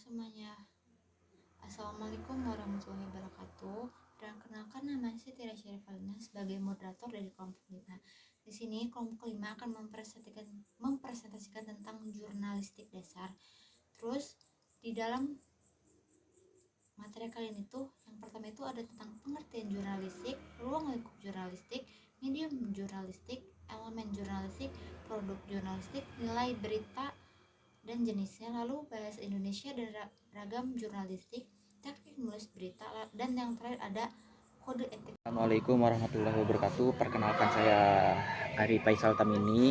semuanya. Assalamualaikum warahmatullahi wabarakatuh. Perkenalkan, nama saya Tira Syarifalina sebagai moderator dari kelompok 5. Di sini kelompok 5 akan mempresentasikan tentang jurnalistik dasar. Terus di dalam materi kali ini tuh yang pertama itu ada tentang pengertian jurnalistik, ruang lingkup jurnalistik, medium jurnalistik, elemen jurnalistik, produk jurnalistik, nilai berita dan jenisnya, lalu bahasa Indonesia dan ragam jurnalistik, teknik menulis berita, dan yang terakhir ada kode etik. Assalamualaikum warahmatullahi wabarakatuh. Perkenalkan, saya Ari Faisal Tamini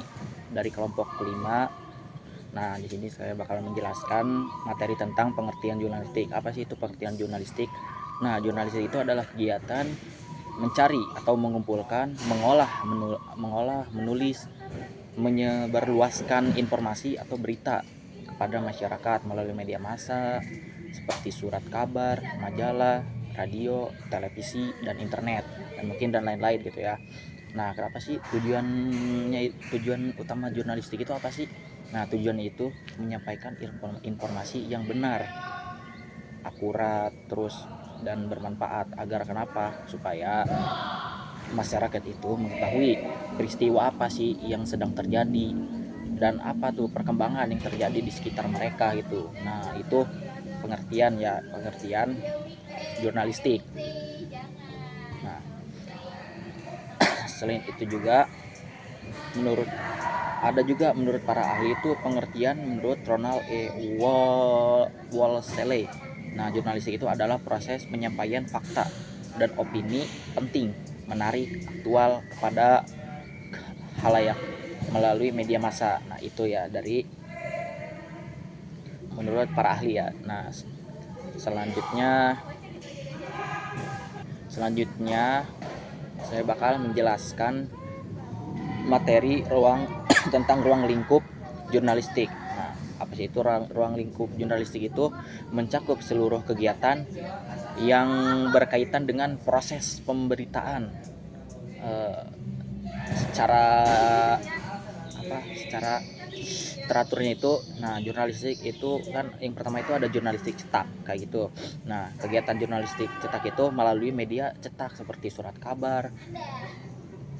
dari kelompok 5. Nah, di sini saya bakal menjelaskan materi tentang pengertian jurnalistik. Apa sih itu pengertian jurnalistik? Nah, jurnalistik itu adalah kegiatan mencari atau mengumpulkan, mengolah, menulis, menyebarluaskan informasi atau berita kepada masyarakat melalui media massa seperti surat kabar, majalah, radio, televisi, dan internet, dan lain-lain gitu ya. Nah, kenapa sih tujuan utama jurnalistik itu apa sih? Nah, tujuannya itu menyampaikan informasi yang benar, akurat, terus dan bermanfaat. Agar kenapa? Supaya masyarakat itu mengetahui peristiwa apa sih yang sedang terjadi dan apa tuh perkembangan yang terjadi di sekitar mereka gitu. Nah, itu pengertian jurnalistik. Nah, selain itu juga menurut para ahli itu pengertian menurut Ronald Wolseley. Nah, jurnalistik itu adalah proses penyampaian fakta dan opini penting, menarik, aktual kepada halayak melalui media massa. Nah, itu ya dari menurut para ahli ya. Nah, selanjutnya saya bakal menjelaskan materi tentang ruang lingkup jurnalistik. Nah, apa sih itu ruang lingkup jurnalistik? Itu mencakup seluruh kegiatan yang berkaitan dengan proses pemberitaan secara teraturnya itu. Nah, jurnalistik itu kan yang pertama itu ada jurnalistik cetak kayak gitu. Nah, kegiatan jurnalistik cetak itu melalui media cetak seperti surat kabar,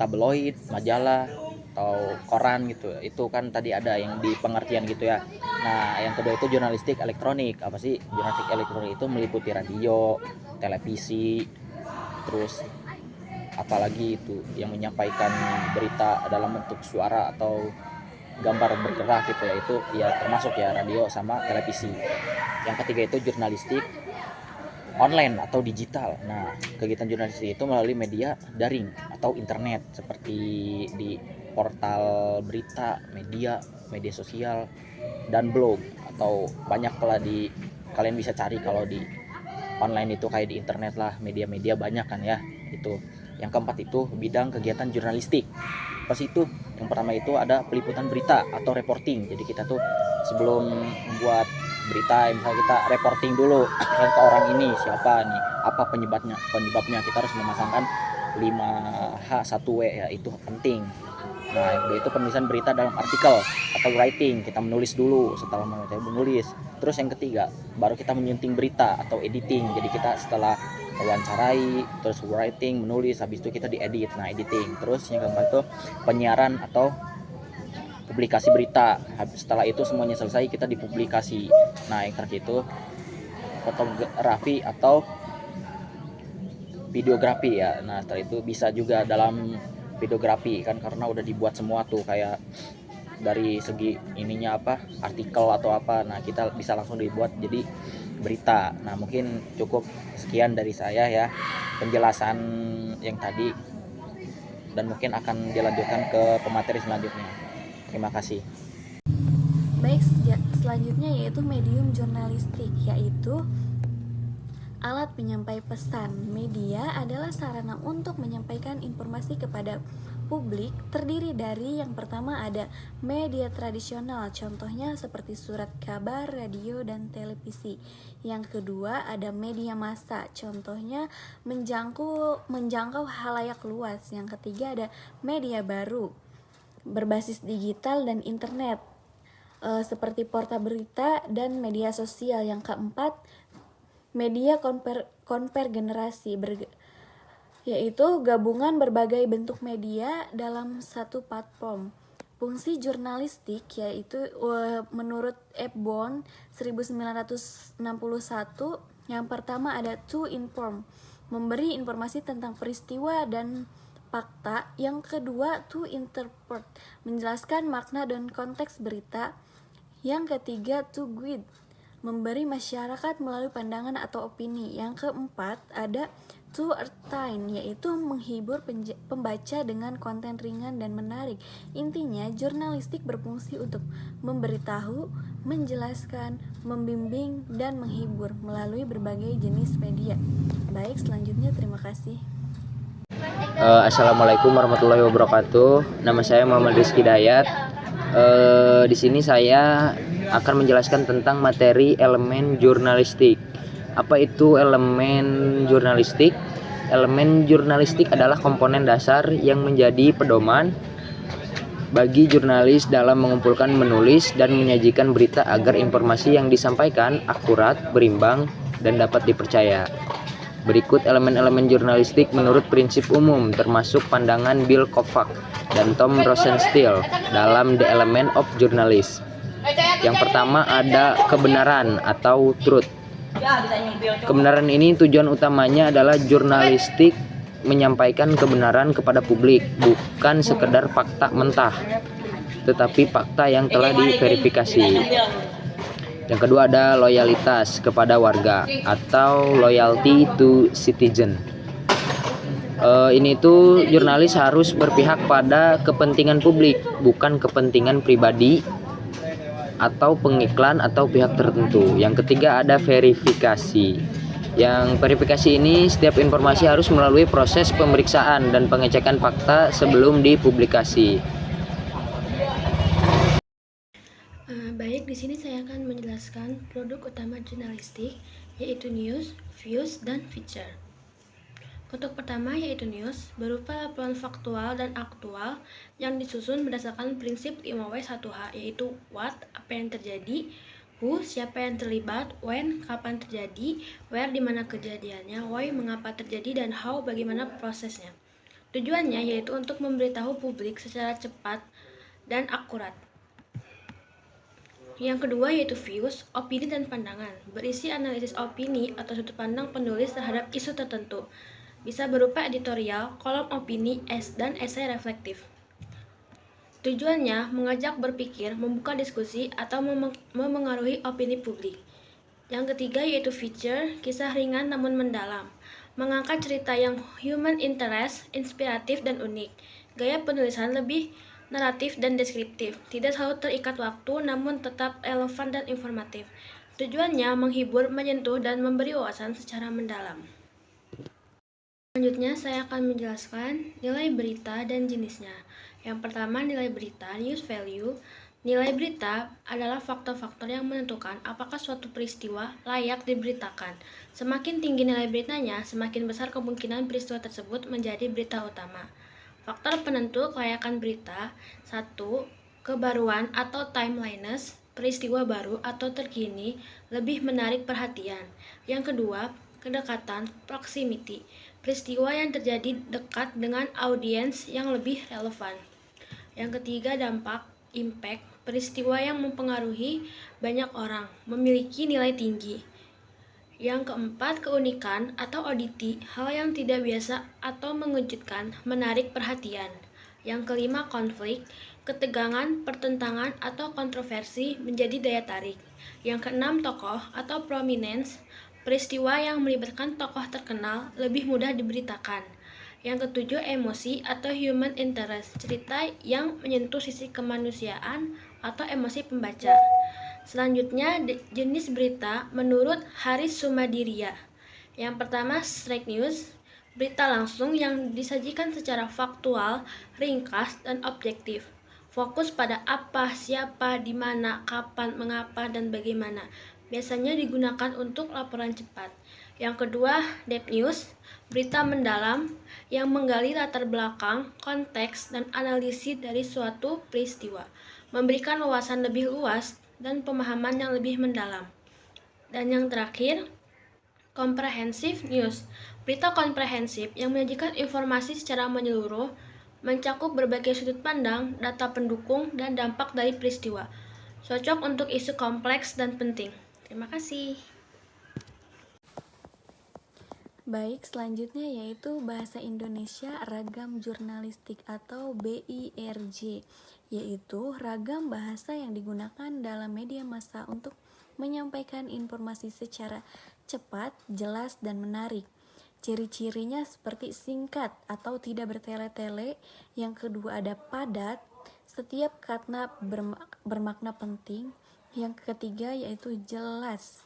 tabloid, majalah, atau koran gitu. Itu kan tadi ada yang di pengertian gitu ya. Nah, yang kedua itu jurnalistik elektronik. Apa sih jurnalistik elektronik? Itu meliputi radio, televisi, terus apalagi itu yang menyampaikan berita dalam bentuk suara atau gambar bergerak gitu ya. Itu ya termasuk ya radio sama televisi. Yang ketiga itu jurnalistik online atau digital. Nah, kegiatan jurnalistik itu melalui media daring atau internet seperti di portal berita, media sosial, dan blog, atau banyak lah kalian bisa cari kalau di online itu kayak di internet lah, media-media banyak kan ya. Itu. Yang keempat itu bidang kegiatan jurnalistik. Pas itu yang pertama itu ada peliputan berita atau reporting. Jadi kita tuh sebelum membuat berita, misalnya kita reporting dulu misalnya ke orang ini siapa nih, apa penyebabnya kita harus memasangkan 5H1W ya, itu penting. Nah, yang kedua itu penulisan berita dalam artikel atau writing, kita menulis dulu. Setelah menulis, terus yang ketiga baru kita menyunting berita atau editing. Jadi kita setelah wawancarai, terus writing, menulis, habis itu kita diedit, nah editing. Terus yang keempat itu penyiaran atau publikasi berita. Setelah itu semuanya selesai, kita dipublikasi. Nah, yang terakhir itu fotografi atau videografi ya. Nah, setelah itu bisa juga dalam videografi kan, karena udah dibuat semua tuh kayak dari segi ininya artikel atau apa. Nah, kita bisa langsung dibuat jadi berita. Nah, mungkin cukup sekian dari saya ya penjelasan yang tadi, dan mungkin akan dilanjutkan ke pemateri selanjutnya. Terima kasih. Baik, selanjutnya yaitu medium jurnalistik, yaitu alat penyampai pesan. Media adalah sarana untuk menyampaikan informasi kepada publik. Terdiri dari yang pertama ada media tradisional, contohnya seperti surat kabar, radio, dan televisi. Yang kedua ada media massa, contohnya menjangkau halayak luas. Yang ketiga ada media baru berbasis digital dan internet. seperti portal berita dan media sosial. Yang keempat, media konvergenerasi, yaitu gabungan berbagai bentuk media dalam satu platform. Fungsi jurnalistik yaitu menurut Ebbon 1961, yang pertama ada to inform, memberi informasi tentang peristiwa dan fakta. Yang kedua, to interpret, menjelaskan makna dan konteks berita. Yang ketiga, to guide, memberi masyarakat melalui pandangan atau opini. Yang keempat, ada to entertain, yaitu menghibur pembaca dengan konten ringan dan menarik. Intinya, jurnalistik berfungsi untuk memberitahu, menjelaskan, membimbing, dan menghibur melalui berbagai jenis media. Baik, selanjutnya terima kasih. Assalamualaikum warahmatullahi wabarakatuh. Nama saya Muhammad Rizky Dayat. Di sini saya akan menjelaskan tentang materi elemen jurnalistik. Apa itu elemen jurnalistik? Elemen jurnalistik adalah komponen dasar yang menjadi pedoman bagi jurnalis dalam mengumpulkan, menulis, dan menyajikan berita agar informasi yang disampaikan akurat, berimbang, dan dapat dipercaya. Berikut elemen-elemen jurnalistik menurut prinsip umum, termasuk pandangan Bill Kovac dan Tom Rosenstiel dalam The Element of Journalism. Yang pertama ada kebenaran atau truth. Kebenaran ini tujuan utamanya adalah jurnalistik menyampaikan kebenaran kepada publik, bukan sekedar fakta mentah, tetapi fakta yang telah diverifikasi. Yang kedua ada loyalitas kepada warga atau loyalty to citizen. Ini tuh jurnalis harus berpihak pada kepentingan publik, bukan kepentingan pribadi atau pengiklan atau pihak tertentu. Yang ketiga ada verifikasi. Yang verifikasi ini setiap informasi harus melalui proses pemeriksaan dan pengecekan fakta sebelum dipublikasi. Baik, di sini saya akan menjelaskan produk utama jurnalistik, yaitu news, views, dan feature. Untuk pertama yaitu news, berupa laporan faktual dan aktual yang disusun berdasarkan prinsip 5W1H, yaitu what, apa yang terjadi, who, siapa yang terlibat, when, kapan terjadi, where, di mana kejadiannya, why, mengapa terjadi, dan how, bagaimana prosesnya. Tujuannya yaitu untuk memberitahu publik secara cepat dan akurat. Yang kedua yaitu views, opini dan pandangan, berisi analisis opini atau sudut pandang penulis terhadap isu tertentu. Bisa berupa editorial, kolom opini, dan esai reflektif. Tujuannya mengajak berpikir, membuka diskusi, atau memengaruhi opini publik. Yang ketiga yaitu feature, kisah ringan namun mendalam, mengangkat cerita yang human interest, inspiratif dan unik. Gaya penulisan lebih naratif dan deskriptif, tidak selalu terikat waktu namun tetap relevan dan informatif. Tujuannya menghibur, menyentuh, dan memberi wawasan secara mendalam. Selanjutnya saya akan menjelaskan nilai berita dan jenisnya. Yang pertama nilai berita, news value. Nilai berita adalah faktor-faktor yang menentukan apakah suatu peristiwa layak diberitakan. Semakin tinggi nilai beritanya, semakin besar kemungkinan peristiwa tersebut menjadi berita utama. Faktor penentu kelayakan berita: 1. Kebaruan atau timeliness, peristiwa baru atau terkini lebih menarik perhatian. Yang kedua, kedekatan, proximity, peristiwa yang terjadi dekat dengan audiens yang lebih relevan. Yang ketiga, dampak, impact, peristiwa yang mempengaruhi banyak orang, memiliki nilai tinggi. Yang keempat, keunikan atau oddity, hal yang tidak biasa atau mengejutkan, menarik perhatian. Yang kelima, konflik, ketegangan, pertentangan, atau kontroversi menjadi daya tarik. Yang keenam, tokoh atau prominence, peristiwa yang melibatkan tokoh terkenal lebih mudah diberitakan. Yang ketujuh, emosi atau human interest, cerita yang menyentuh sisi kemanusiaan atau emosi pembaca. Selanjutnya, jenis berita menurut Haris Sumadiria. Yang pertama, straight news, berita langsung yang disajikan secara faktual, ringkas, dan objektif. Fokus pada apa, siapa, di mana, kapan, mengapa, dan bagaimana. Biasanya digunakan untuk laporan cepat. Yang kedua, depth news, berita mendalam yang menggali latar belakang, konteks, dan analisis dari suatu peristiwa. memberikan wawasan lebih luas dan pemahaman yang lebih mendalam. Dan yang terakhir, comprehensive news. Berita komprehensif yang menyajikan informasi secara menyeluruh, mencakup berbagai sudut pandang, data pendukung, dan dampak dari peristiwa. Cocok untuk isu kompleks dan penting. Terima kasih. Baik, selanjutnya yaitu Bahasa Indonesia Ragam Jurnalistik atau BIRJ, yaitu ragam bahasa yang digunakan dalam media massa untuk menyampaikan informasi secara cepat, jelas, dan menarik. Ciri-cirinya seperti singkat atau tidak bertele-tele. Yang kedua ada padat, setiap kata bermakna penting. Yang ketiga yaitu jelas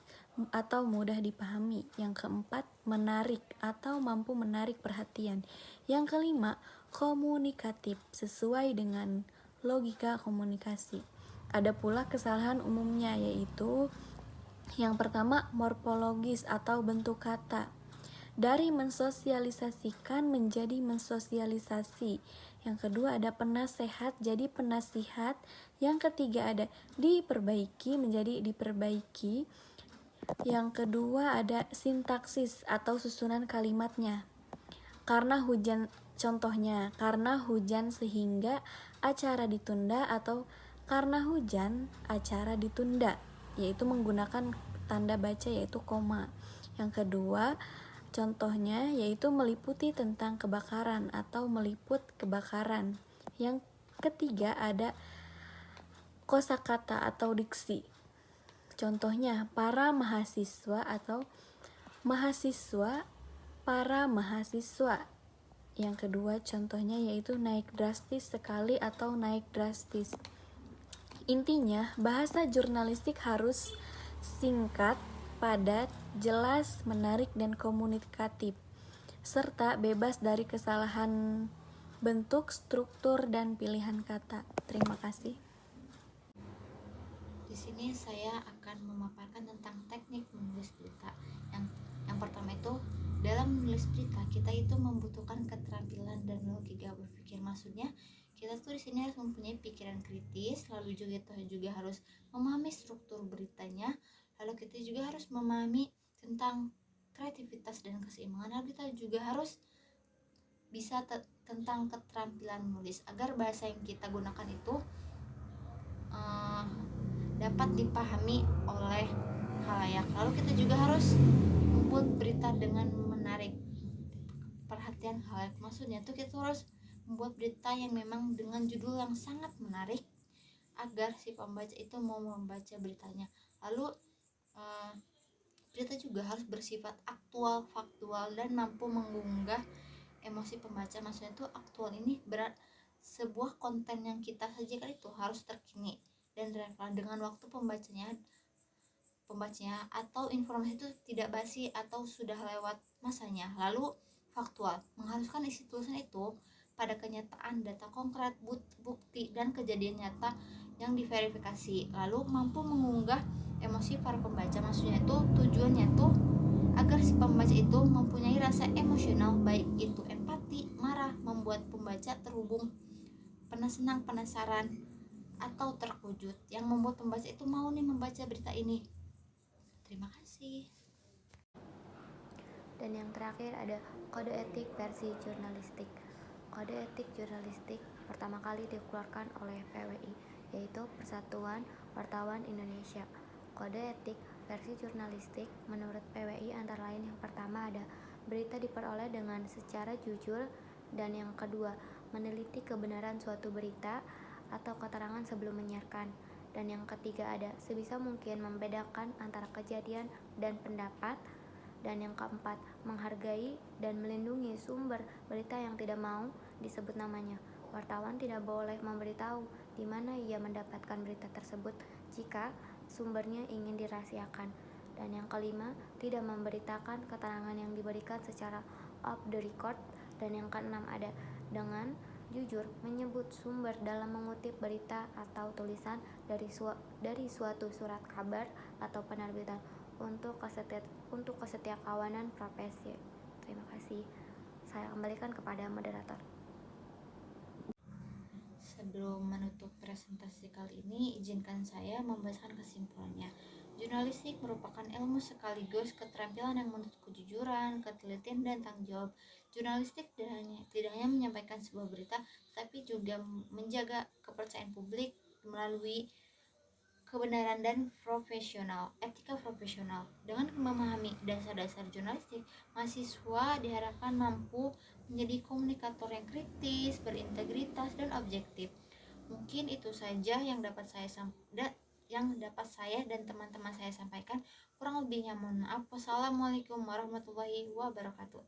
atau mudah dipahami. Yang keempat, menarik atau mampu menarik perhatian. Yang kelima, komunikatif sesuai dengan logika komunikasi. Ada pula kesalahan umumnya, yaitu yang pertama, morfologis atau bentuk kata. Dari mensosialisasikan menjadi mensosialisasi. Yang kedua ada penasehat jadi penasihat. Yang ketiga ada diperbaiki menjadi diperbaiki. Yang kedua ada sintaksis atau susunan kalimatnya. Karena hujan, contohnya karena hujan sehingga acara ditunda, atau karena hujan acara ditunda, yaitu menggunakan tanda baca yaitu koma. Yang kedua contohnya yaitu meliputi tentang kebakaran atau meliput kebakaran. Yang ketiga ada kosakata atau diksi. Contohnya para mahasiswa atau mahasiswa, para mahasiswa. Yang kedua contohnya yaitu naik drastis sekali atau naik drastis. Intinya, bahasa jurnalistik harus singkat, padat, jelas, menarik, dan komunikatif, serta bebas dari kesalahan bentuk, struktur, dan pilihan kata. Terima kasih. Di sini saya akan memaparkan tentang teknik menulis berita. Yang pertama itu, dalam menulis berita kita itu membutuhkan keterampilan dan logika berpikir. Maksudnya kita tuh di sini harus mempunyai pikiran kritis, lalu juga harus memahami struktur beritanya, lalu kita juga harus memahami tentang kreativitas dan keseimbangan, lalu kita juga harus bisa tentang keterampilan menulis agar bahasa yang kita gunakan itu dapat dipahami oleh khalayak. Lalu kita juga harus membuat berita dengan menarik perhatian khalayak. Maksudnya tuh kita harus membuat berita yang memang dengan judul yang sangat menarik agar si pembaca itu mau membaca beritanya. Lalu berita juga harus bersifat aktual, faktual, dan mampu mengunggah emosi pembaca. Maksudnya tuh aktual ini sebuah konten yang kita sajikan itu harus terkini dan relevan dengan waktu pembacanya atau informasi itu tidak basi atau sudah lewat masanya. Lalu faktual mengharuskan isi tulisan itu pada kenyataan, data konkret, bukti, dan kejadian nyata yang diverifikasi. Lalu mampu mengunggah emosi para pembaca. Maksudnya itu tujuannya tuh agar si pembaca itu mempunyai rasa emosional, baik itu empati, marah, membuat pembaca terhubung, senang, penasaran, atau terkejut, yang membuat pembaca itu mau nih membaca berita ini. Terima kasih. Dan yang terakhir ada kode etik versi jurnalistik. Kode etik jurnalistik pertama kali dikeluarkan oleh PWI, yaitu Persatuan Wartawan Indonesia. Kode etik versi jurnalistik menurut PWI antara lain yang pertama ada berita diperoleh dengan secara jujur, dan yang kedua meneliti kebenaran suatu berita atau keterangan sebelum menyiarkan, dan yang ketiga ada sebisa mungkin membedakan antara kejadian dan pendapat, dan yang keempat menghargai dan melindungi sumber berita yang tidak mau disebut namanya. Wartawan tidak boleh memberitahu di mana ia mendapatkan berita tersebut jika sumbernya ingin dirahasiakan, dan yang kelima tidak memberitakan keterangan yang diberikan secara off the record, dan yang keenam ada dengan jujur menyebut sumber dalam mengutip berita atau tulisan dari suatu surat kabar atau penerbitan untuk kesetiakawanan profesi. Terima kasih. Saya kembalikan kepada moderator. Sebelum menutup presentasi kali ini, izinkan saya membacakan kesimpulannya. Jurnalistik merupakan ilmu sekaligus keterampilan yang menuntut kejujuran, ketelitian, dan tanggung jawab. Jurnalistik tidak hanya menyampaikan sebuah berita, tapi juga menjaga kepercayaan publik melalui kebenaran dan etika profesional. Dengan memahami dasar-dasar jurnalistik, mahasiswa diharapkan mampu menjadi komunikator yang kritis, berintegritas, dan objektif. Mungkin itu saja yang dapat saya dan teman-teman saya sampaikan. Kurang lebihnya mohon maaf. Wassalamualaikum warahmatullahi wabarakatuh.